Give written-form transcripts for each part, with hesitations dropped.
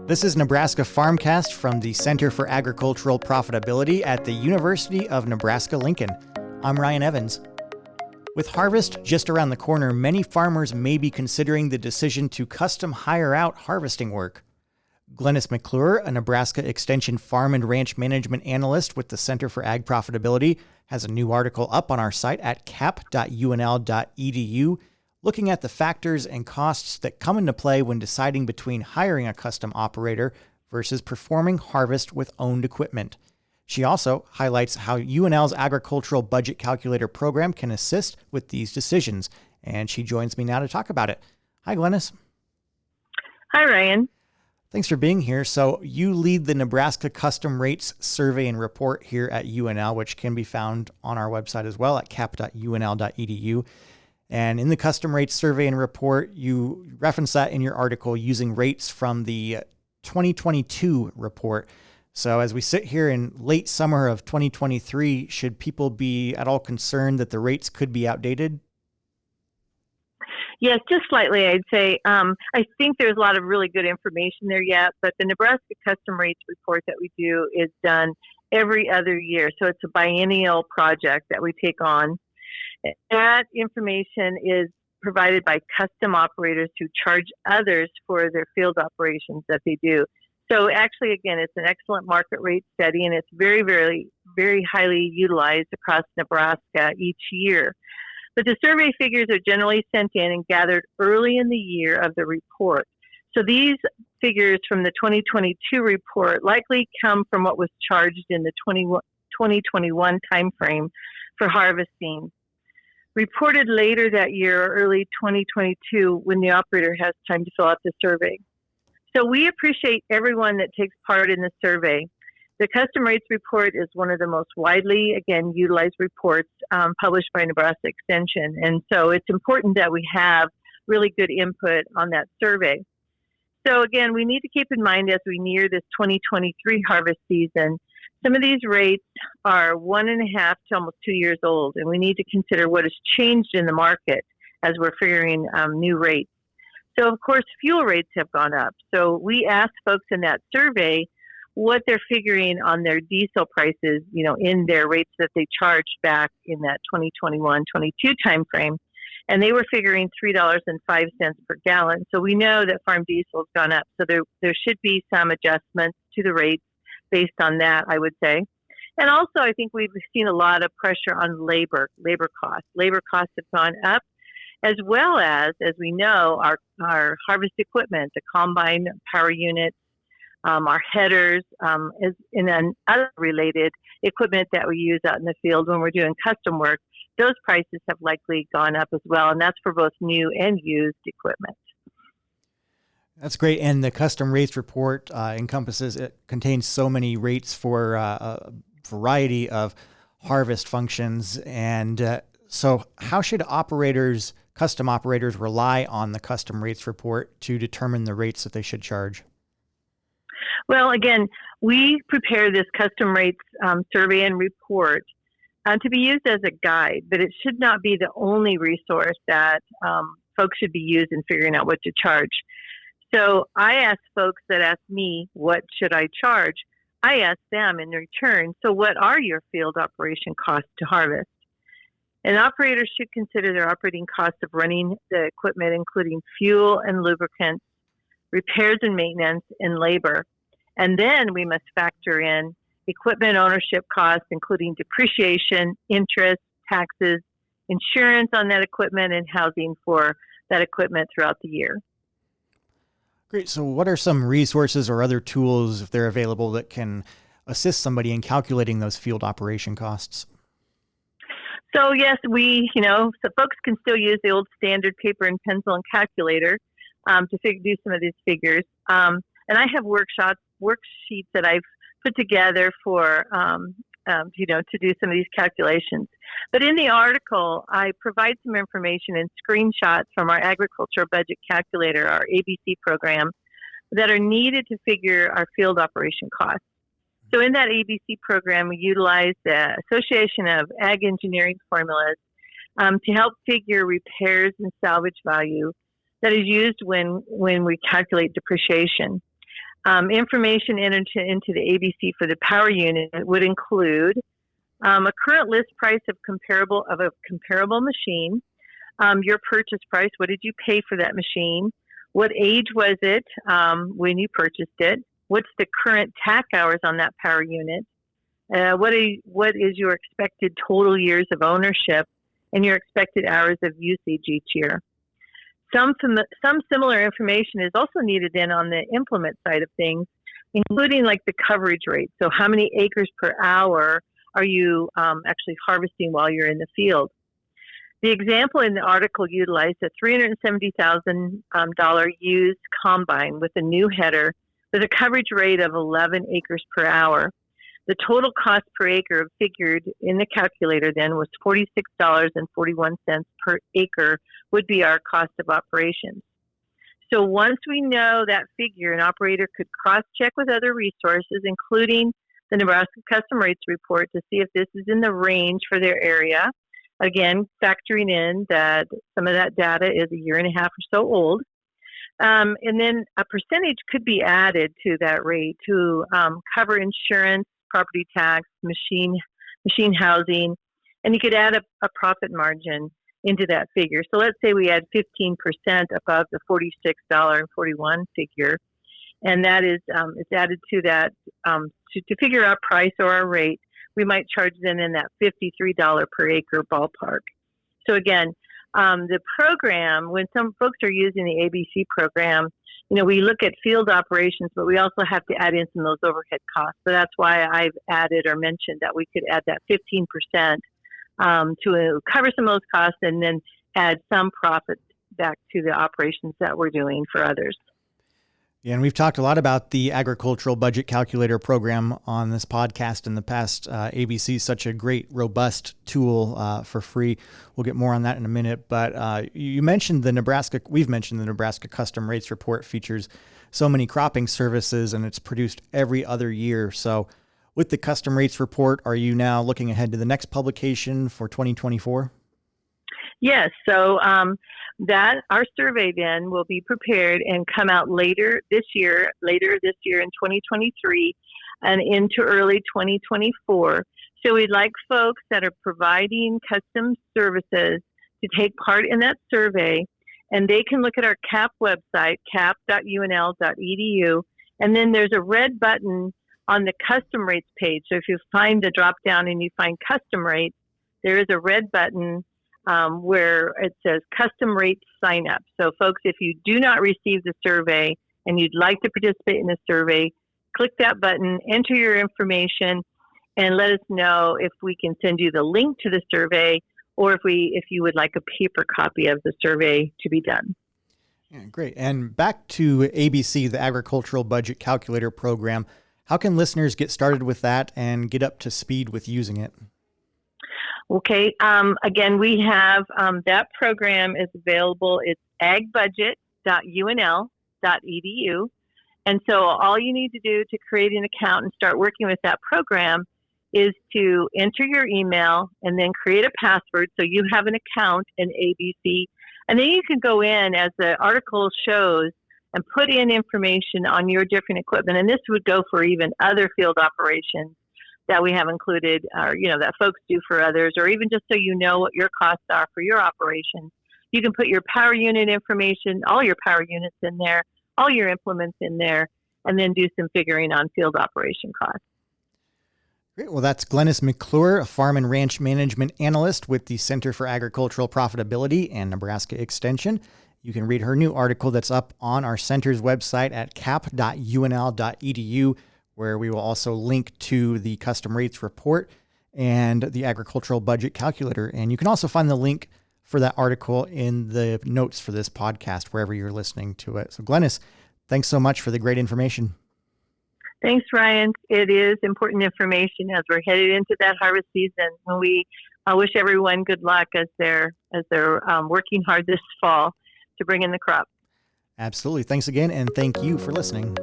This is Nebraska Farmcast from the Center for Agricultural Profitability at the University of Nebraska-Lincoln. I'm Ryan Evans. With harvest just around the corner, many farmers may be considering the decision to custom hire out harvesting work. Glennis McClure, a Nebraska Extension Farm and Ranch Management Analyst with the Center for Ag Profitability, has a new article up on our site at cap.unl.edu looking at the factors and costs that come into play when deciding between hiring a custom operator versus performing harvest with owned equipment. She also highlights how UNL's Agricultural Budget Calculator program can assist with these decisions, and she joins me now to talk about it. Hi, Glennis. Hi, Ryan. Thanks for being here. So you lead the Nebraska Custom Rates Survey and Report here at UNL, which can be found on our website as well at cap.unl.edu. And in the Custom Rates Survey and Report, you reference that in your article using rates from the 2022 report. So as we sit here in late summer of 2023, should people be at all concerned that the rates could be outdated? Yes, just slightly, I'd say. I think there's a lot of really good information there yet, but the Nebraska Custom Rates report that we do is done every other year. So it's a biennial project that we take on. That information is provided by custom operators who charge others for their field operations that they do. So actually, again, it's an excellent market rate study, and it's very, very, very highly utilized across Nebraska each year. But the survey figures are generally sent in and gathered early in the year of the report. So these figures from the 2022 report likely come from what was charged in the 2021 timeframe for harvesting, reported later that year or early 2022 when the operator has time to fill out the survey. So we appreciate everyone that takes part in the survey. The Custom Rates Report is one of the most widely, again, utilized reports published by Nebraska Extension. And so it's important that we have really good input on that survey. So again, we need to keep in mind as we near this 2023 harvest season, some of these rates are 1.5 to almost 2 years old, and we need to consider what has changed in the market as we're figuring new rates. So, of course, fuel rates have gone up. So we asked folks in that survey what they're figuring on their diesel prices, in their rates that they charged back in that 2021-22 timeframe, and they were figuring $3.05 per gallon. So we know that farm diesel has gone up. So there should be some adjustments to the rates based on that, I would say. And also, I think we've seen a lot of pressure on labor costs. Labor costs have gone up, as well as we know, our harvest equipment, the combine power units, our headers, and other related equipment that we use out in the field when we're doing custom work, those prices have likely gone up as well, and that's for both new and used equipment. That's great. And the Custom Rates Report it contains so many rates for a variety of harvest functions. And so how should custom operators rely on the Custom Rates Report to determine the rates that they should charge? Well, again, we prepare this Custom Rates survey and report to be used as a guide, but it should not be the only resource that folks should be used in figuring out what to charge. So I ask folks that ask me, what should I charge? I ask them in return, so what are your field operation costs to harvest? And operators should consider their operating costs of running the equipment, including fuel and lubricants, repairs and maintenance, and labor. And then we must factor in equipment ownership costs, including depreciation, interest, taxes, insurance on that equipment, and housing for that equipment throughout the year. Great. So what are some resources or other tools, if they're available, that can assist somebody in calculating those field operation costs? So yes, so folks can still use the old standard paper and pencil and calculator to do some of these figures. And I have worksheets that I've put together for to do some of these calculations. But in the article, I provide some information and screenshots from our Agricultural Budget Calculator, our ABC program, that are needed to figure our field operation costs. So in that ABC program, we utilize the Association of Ag Engineering formulas to help figure repairs and salvage value that is used when we calculate depreciation. Information entered into the ABC for the power unit would include a current list price of a comparable machine, your purchase price. What did you pay for that machine? What age was it when you purchased it? What's the current TAC hours on that power unit? What is your expected total years of ownership and your expected hours of usage each year? Some similar information is also needed then on the implement side of things, including like the coverage rate. So how many acres per hour are you actually harvesting while you're in the field? The example in the article utilized a $370,000 used combine with a new header with a coverage rate of 11 acres per hour. The total cost per acre figured in the calculator then was $46.41 per acre would be our cost of operations. So once we know that figure, an operator could cross-check with other resources, including the Nebraska Custom Rates Report, to see if this is in the range for their area. Again, factoring in that some of that data is a year and a half or so old. And then a percentage could be added to that rate to cover insurance, property tax, machine housing, and you could add a profit margin into that figure. So let's say we add 15% above the $46.41 figure, and that is it's added to that to figure out price or our rate. We might charge them in that $53 per acre ballpark. So again, the program, when some folks are using the ABC program, we look at field operations, but we also have to add in some of those overhead costs. So that's why I've added or mentioned that we could add that 15% to cover some of those costs and then add some profit back to the operations that we're doing for others. Yeah, and we've talked a lot about the agricultural budget calculator program on this podcast in the past. ABC is such a great, robust tool for free. We'll get more on that in a minute. But we've mentioned the Nebraska Custom Rates Report features so many cropping services, and it's produced every other year. So with the Custom Rates Report, are you now looking ahead to the next publication for 2024? Yes. So that our survey then will be prepared and come out later this year in 2023 and into early 2024. So we'd like folks that are providing custom services to take part in that survey, and they can look at our CAP website, cap.unl.edu, and then there's a red button on the custom rates page. So if you find the drop down and you find custom rates, there is a red button where it says custom rates sign up. So folks, if you do not receive the survey and you'd like to participate in the survey, click that button, enter your information, and let us know if we can send you the link to the survey or if you would like a paper copy of the survey to be done. Yeah, great. And back to ABC, the Agricultural Budget Calculator program. How can listeners get started with that and get up to speed with using it? Okay. Again, we have that program is available. It's agbudget.unl.edu. And so all you need to do to create an account and start working with that program is to enter your email and then create a password so you have an account in ABC. And then you can go in, as the article shows, and put in information on your different equipment. And this would go for even other field operations that we have included, or that folks do for others, or even just so you know what your costs are for your operation. You can put your power unit information, all your power units in there, all your implements in there, and then do some figuring on field operation costs. Great. Well, that's Glennis McClure, a farm and ranch management analyst with the Center for Agricultural Profitability and Nebraska Extension. You can read her new article that's up on our center's website at cap.unl.edu, where we will also link to the Custom Rates Report and the Agricultural Budget Calculator. And you can also find the link for that article in the notes for this podcast, wherever you're listening to it. So Glennis, thanks so much for the great information. Thanks, Ryan. It is important information as we're headed into that harvest season. I wish everyone good luck as they're working hard this fall to bring in the crop. Absolutely. Thanks again, and thank you for listening.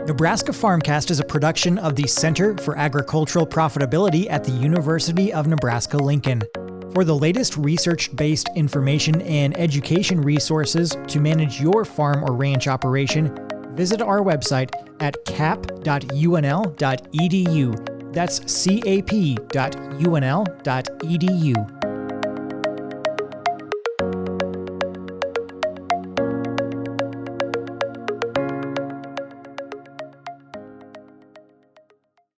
Nebraska Farmcast is a production of the Center for Agricultural Profitability at the University of Nebraska-Lincoln. For the latest research-based information and education resources to manage your farm or ranch operation, visit our website at cap.unl.edu. That's cap.unl.edu.